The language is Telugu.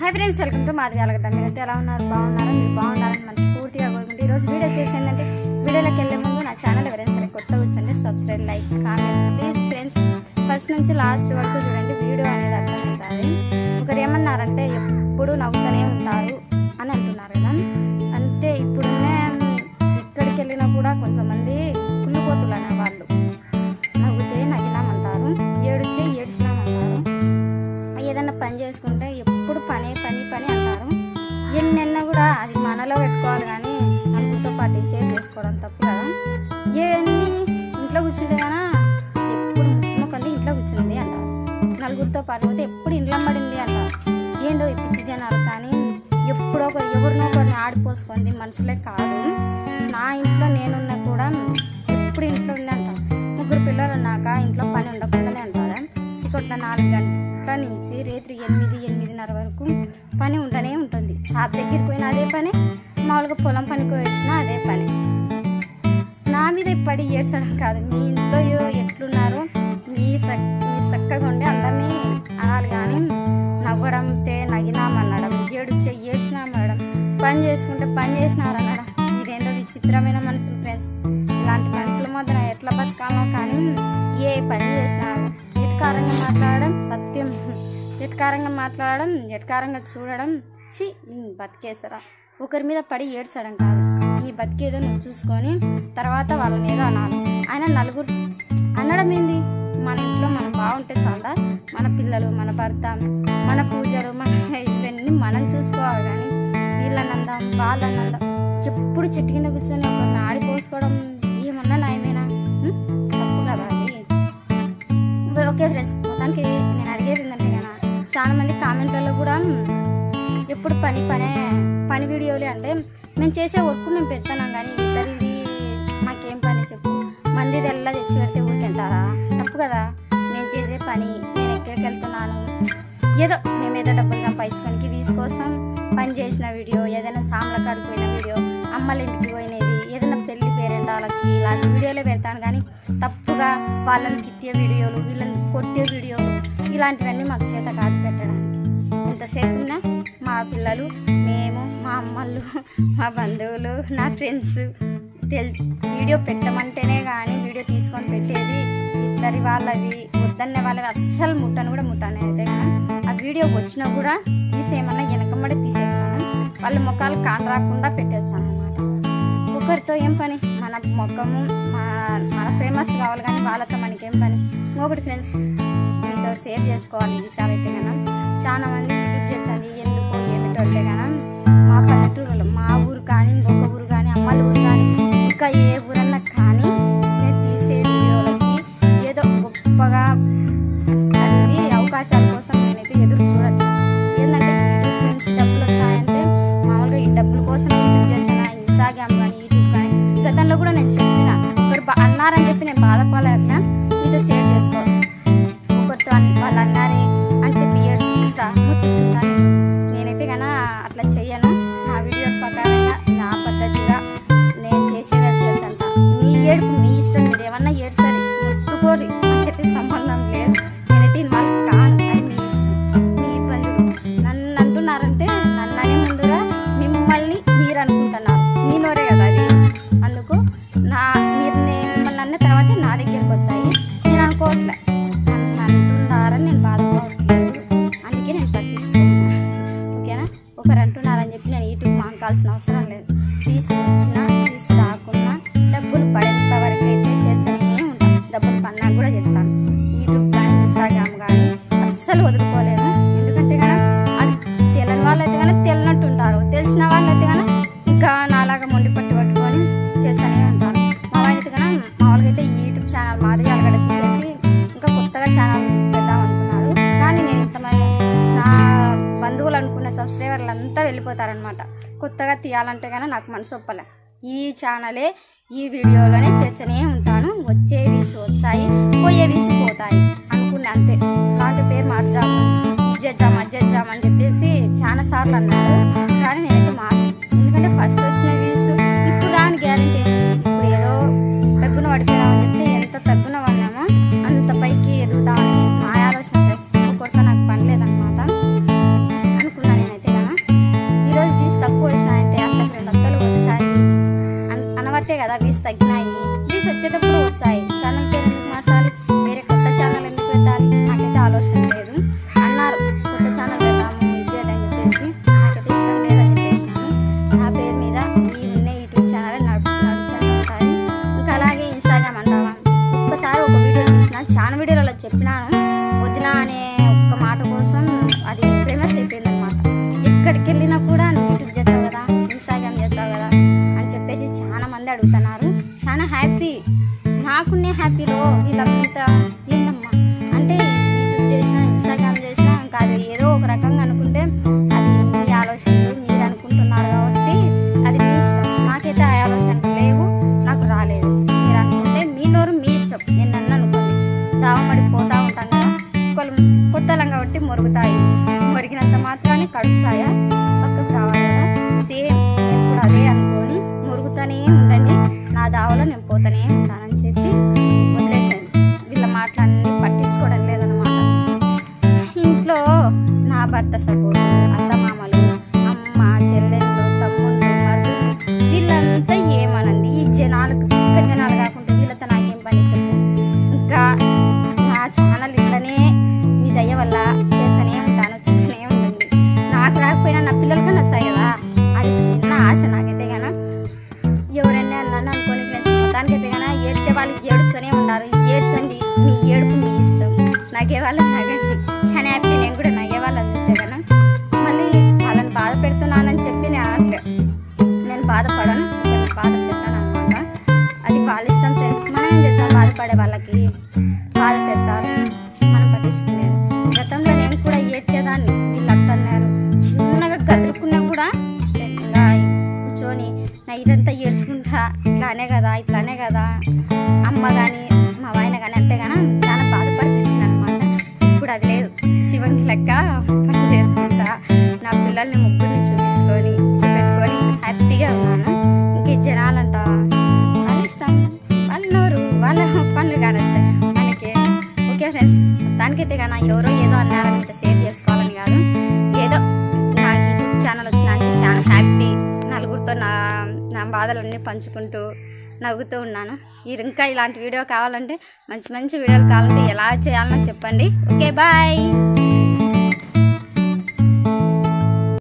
Hi friends welcome to Madhavi Alagadda మీరైతే ఎలా ఉన్నారు బాగున్నారా మీరు బాగుండాలని మనస్ఫూర్తిగా కోరుకుంటూ ఈ రోజు వీడియో చేసేందంటే వీడియోలోకి వెళ్ళే ముందు నా ఛానల్ ఎవరైనా సరే కొత్తగా వచ్చండి subscribe like comment please friends first నుంచి లాస్ట్ వరకు చూడండి వీడియో అనేది అర్థం అవుతుంది ఒకరు ఏమన్నారంటే ఎప్పుడు నవ్వుతూనే ఉంటారు అని అంటున్నారు కదా అంటే ఇప్పుడునే ఎక్కడికి వెళ్ళినా కూడా కొంతమంది కుళ్ళిపోతులు అనే వాళ్ళు నవ్వుతే నగినామంటారు ఏడుస్తే ఏడ్చినామంటారు ఏదైనా పని చేసుకుంటే ఎప్పుడు పని పని పని అంటారు ఎన్నెన్నా కూడా అది మనలో పెట్టుకోవాలి కానీ నలుగురితో పాటు షేర్ చేసుకోవడం తప్పు కదా ఏవన్నీ ఇంట్లో కూర్చుంటే కదా ఎప్పుడు ముచ్చిమొక్కంది ఇంట్లో కూర్చుంది అంటారు నలుగురితో పాటు పోతే ఎప్పుడు ఇంట్లో పడింది అంటారు ఏందో ఈ పిచ్చి జనాలు కానీ ఎప్పుడో ఒకరు ఎవరినో ఒకరిని ఆడిపోసుకుంది మనుషులే కాదు నా ఇంట్లో నేనున్నా కూడా ఎప్పుడు ఇంట్లో ఉంది అంటారు ముగ్గురు పిల్లలు ఉన్నాక ఇంట్లో పని ఉండకుండానే అంటారా సికొట్ల 4 గంటల నుంచి రేత్రి 8-8:30 వరకు పని ఉంటూనే ఉంటుంది షాప్ దగ్గరికి పోయినా అదే పని మామూలుగా పొలం పనికి వచ్చినా అదే పని నా మీద పడి ఏడ్చడం కాదు మీ ఇంట్లో ఎట్లున్నారో మీరు చక్కగా ఉండి అందరినీ అనాలి కానీ నవ్వడంతే నగినామనడం ఏడుచే ఏడ్చినామనడం పని చేసుకుంటే పని చేసినారు అనడం ఇదేంటో విచిత్రమైన మనుషులు ఫ్రెండ్స్ ఇలాంటి మనుషుల మధ్య ఎట్లా బతకాలో కానీ ఏ పని చేసినారు ఎట్కారంగా మాట్లాడడం సత్యం ఎట్కారంగా మాట్లాడడం ఎట్కారంగా చూడడం బతికేసరా ఒకరి మీద పడి ఏడ్చడం కాదు నీ బతికేదో నువ్వు చూసుకొని తర్వాత వాళ్ళని ఏదో అనాలి ఆయన నలుగురు అనడం ఏంది మన ఇంట్లో మనం బాగుంటే చాలా మన పిల్లలు మన భర్త మన పూజలు మన ఇవన్నీ మనం చూసుకోవాలి కానీ వీళ్ళనందాం వాళ్ళనందాం ఎప్పుడు చెట్టు కింద కూర్చొని ఒకరిని ఆడిపోసుకోవడం ఏమన్నా నయమేనా తప్పు కదా అది ఓకే ఫ్రెండ్స్ మొత్తానికి నేను అడిగేది ఏంటంటే కదా చాలా మంది కామెంట్లలో కూడా ఎప్పుడు పని వీడియోలే అంటే మేము చేసే వర్క్ మేము పెడతాం కానీ ఇద్దరిది మాకేం పని చెప్పు మందిది ఎలా తెచ్చి పెడితే ఊరికెళ్తారా తప్పు కదా నేను చేసే పని నేను ఎక్కడికి వెళ్తున్నాను ఏదో మేము ఏదో డబ్బులు సంపాదించుకోనికి వీస్ కోసం పని చేసిన వీడియో ఏదైనా సామ్ల కాడికి పోయిన వీడియో అమ్మల ఇంటికి పోయినది ఏదైనా పెళ్లి పేరెంటాలకి ఇలాంటి వీడియోలే పెడతాను కానీ తప్పుగా వాళ్ళని తిట్టే వీడియోలు వీళ్ళని కొట్టే వీడియోలు ఇలాంటివన్నీ మాకు చేత కాదు పెట్టడానికి ఎంతసేపు ఉన్నా మా పిల్లలు మేము మా అమ్మలు మా బంధువులు నా ఫ్రెండ్స్ వీడియో పెట్టమంటేనే కానీ వీడియో తీసుకొని పెట్టేది ఇద్దరి వాళ్ళవి వద్దన్నే వాళ్ళవి అస్సలు ముట్టను కూడా ముట్టాను అయితే కానీ ఆ వీడియో వచ్చినా కూడా తీసేయమన్నా వెనకమ్మడే తీసేసాను వాళ్ళ ముఖాలు కాన్ రాకుండా పెట్టేస్తాను అనమాట ఒకరితో ఏం పని మన ముఖము మన ఫేమస్ కావాలి కానీ వాళ్ళతో మనకేం పని ఇంకొకటి ఫ్రెండ్స్ మీతో షేర్ చేసుకోవాలి ఈ విషయాలు అయితే కన్నా చాలా మంది యూట్యూబ్ చేస్తుంది ఎందుకు ఏమిటో అంటే కన్నా మా పల్లెటూరులో మా ఊరు కానీ ఇంకొక ఊరు కానీ అమ్మల ఊరు కానీ ఇంకా ఏ ఊరన్నా కానీ నేను తీసే వీడియోలకి ఏదో గొప్పగా అది అవకాశాల కోసం నేనైతే ఎదురు చూడట్లేదు ఏంటంటే యూట్యూబ్ నుంచి డబ్బులు వచ్చాయంటే మామూలుగా ఈ డబ్బుల కోసం యూట్యూబ్ చేసిన ఇన్స్టాగ్రామ్ కానీ యూట్యూబ్ కానీ గతంలో కూడా నేను చెప్పిన ఒకరు అన్నారని చెప్పి నేను బాధపడలేక మీతో షేర్ చేసుకోవాలి ఒకరితో వాళ్ళు అన్నారే అని చెప్పి ఏడ్చుకుంటా ముట్టుకుంటాను నేనైతే కన్నా అట్లా చెయ్యను నా వీడియో ప్రకారంగా నా పద్ధతిగా నేను చేసేది తెలుసంట మీ ఏడుపు మీ ఇష్టం మీరు ఏమన్నా ఏడ్సరి ముట్టుకోరి నాకైతే సంబంధం లేదు నేనైతే ఇన్వాల్వ్ కాను అది మీ ఇష్టం మీ ఇబ్బందులు నన్ను అంటున్నారంటే నన్ననే ముందుగా మిమ్మల్ని మీరు అనుకుంటున్నారు మీ నోరే కదా అది అందుకు మీరు మిమ్మల్ని అన్న తర్వాత నా దగ్గరికి వచ్చాయి నేను అనుకోవట్లే నన్ను అంటున్నారని నేను బాధపడట్లేదు అందుకే నేను పట్టిస్తున్నాను ఓకేనా ఒకరు అంటున్నారని చెప్పి నేను యూట్యూబ్ మానుకోవాల్సిన అవసరం లేదు తీసుకొచ్చినా తీసుకురాకున్నా డబ్బులు పడేంత వరకు అయితే చేర్చనే ఉంటాను డబ్బులు పన్నా కూడా చేర్చాను యూట్యూబ్ కానీ ఇన్స్టాగ్రామ్ కానీ అస్సలు వదులుకోలేను ఎందుకంటే కదా అది తెలియని వాళ్ళు అయితే కానీ తెలియనట్టు ఉంటారు తెలిసిన వాళ్ళు అయితే కానీ ఇంకా నాలాగా మొండి పట్టుకొని చేర్చనే ఉంటారు మా అయితే కానీ మామూలుగా అయితే యూట్యూబ్ ఛానల్ మాదిరి అలగడ తీసేసి ఇంకా కొత్తగా ఛానల్ పెడదాం అనుకున్నాడు కానీ నేను ఇంతమంది నా బంధువులు అనుకున్న సబ్స్క్రైబర్లు అంతా వెళ్ళిపోతారనమాట కొత్తగా తీయాలంటే కానీ నాకు మనసు ఒప్పలే ఈ ఛానలే ఈ వీడియోలోనే చేర్చనే ఉంటాను వచ్చే వీసు వచ్చాయి పోయే వీసు పోతాయి అనుకున్నా అంతే అలాంటి పేరు మార్చాము ఇజ్జేద్దాం అని చెప్పేసి చాలా సార్లు అన్నారు కానీ నేనైతే మార్చు ఎందుకంటే ఫస్ట్ వచ్చిన వీసు ఇప్పుడు రాని గ్యారంటీ ఇప్పుడు ఏదో తగ్గున పడిపోయామని చెప్తే ఎంత తగ్గున పడినామో అంత పైకి ఎదుగుతామని మా ఆలోచన ఒకరితో నాకు పని లేదనమాట అనుకున్నా నేనైతే మాత్రాన్ని కడుపు ఛాయ పక్కకు రావాలి కదా, సేమ్ నేను కూడా అదే అనుకొని మురుగుతూనే ఉండండి, నా దావలో నేను పోతూనే ఉంటానని చెప్పి వదిలేసాను. వీళ్ళ మాటలన్నీ పట్టించుకోవడం లేదనమాట. ఇంట్లో నా భర్త సపోర్టు, అత్తమామలు, అమ్మ, చెల్లెళ్ళు, తమ్ముళ్ళు, మరుదులు వీళ్ళంతా ఏమనంది. ఈ జనాలకు ఇంకా జనాలు కాకుండా వీళ్ళతో నాకేం పని చెప్పు. ఇంకా నా ఛానల్ ఇట్లనే మీ దయ వల్ల చేస్తూనే ఉంటాను, చేస్తూనే ఉండండి. నాకు రాకపోయినా నా పిల్లలకన్నా వస్తాయి కదా, అది చిన్న ఆశ నాకైతే కానీ. ఎవరైనా నన్ను అనుకోని మొత్తానికైతే కానీ ఏడ్చే వాళ్ళు ఏడుస్తూనే ఉన్నారు. ఏడ్చండి, మీ ఏడుపు మీ ఇష్టం. నగే వాళ్ళు నగండి, చాలా హ్యాపీ. నేను కూడా నగే వాళ్ళు అందించేదాను. మళ్ళీ వాళ్ళని బాధ పెడుతున్నానని చెప్పి నేను బాధపడను, బాధ పెడతాను అనమాట. అది వాళ్ళ ఇష్టం ఫ్రెండ్స్. మనం ఏం చేస్తాం, బాధపడే వాళ్ళకి బాధ పెడతారు, మనం పట్టించుకునేది. గతంలో నేను కూడా ఏడ్చేదాన్ని, వీళ్ళు అట్టన్నారు. చిన్నగా గదురుకున్నా కూడా ఇంకా కూర్చొని నైట్ అంతా ఏడ్చుకుంటా, ఇట్లానే కదా ఇట్లానే కదా అమ్మ కానీ మా ఆయన కానీ అంటే కానీ చాలా బాధపడిపోయింది అనమాట. ఇప్పుడు అది లేదు, శివునికి లెక్క పని చేసుకుంటా, నా పిల్లల్ని ముగ్గురిని చూపించుకొని పెట్టుకొని హ్యాపీగా ఉన్నాను. ఇంక జనాలంట వాళ్ళ ఇష్టం, వాళ్ళ నోరు, వాళ్ళ పనులు కానొచ్చాయి మనకి. ఓకే ఫ్రెండ్స్, దానికైతే కానీ ఎవరో ఏదో అన్నారని ఇంత షేర్ చేసుకోవాలని కాదు. ఏదో నా యూట్యూబ్ ఛానల్ వచ్చినానికి చాలా హ్యాపీ. నలుగురితో నా బాధలన్నీ పంచుకుంటూ నవ్వుతూ ఉన్నాను. ఇంకా ఇలాంటి వీడియో కావాలంటే, మంచి మంచి వీడియోలు కావాలంటే ఎలా చేయాలనో చెప్పండి. Okay bye.